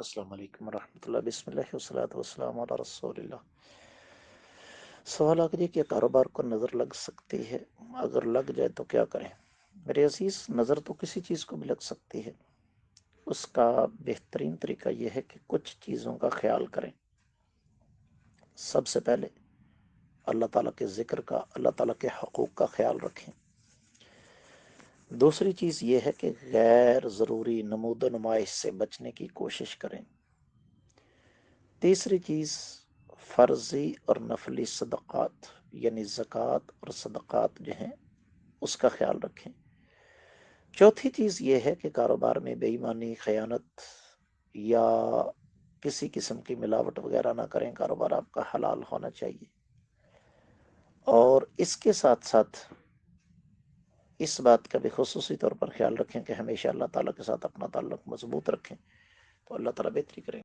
السلام علیکم ورحمۃ اللہ، بسم اللہ والصلاۃ والسلام علی رسول اللہ۔ سوال آگے کہ کاروبار کو نظر لگ سکتی ہے، اگر لگ جائے تو کیا کریں؟ میرے عزیز، نظر تو کسی چیز کو بھی لگ سکتی ہے۔ اس کا بہترین طریقہ یہ ہے کہ کچھ چیزوں کا خیال کریں۔ سب سے پہلے اللہ تعالیٰ کے ذکر کا، اللہ تعالیٰ کے حقوق کا خیال رکھیں۔ دوسری چیز یہ ہے کہ غیر ضروری نمود و نمائش سے بچنے کی کوشش کریں۔ تیسری چیز فرضی اور نفلی صدقات یعنی زکوٰۃ اور صدقات جو ہیں اس کا خیال رکھیں۔ چوتھی چیز یہ ہے کہ کاروبار میں بے ایمانی، خیانت یا کسی قسم کی ملاوٹ وغیرہ نہ کریں۔ کاروبار آپ کا حلال ہونا چاہیے۔ اور اس کے ساتھ ساتھ اس بات کا بھی خصوصی طور پر خیال رکھیں کہ ہمیشہ اللہ تعالیٰ کے ساتھ اپنا تعلق مضبوط رکھیں، تو اللہ تعالیٰ بہتری کریں۔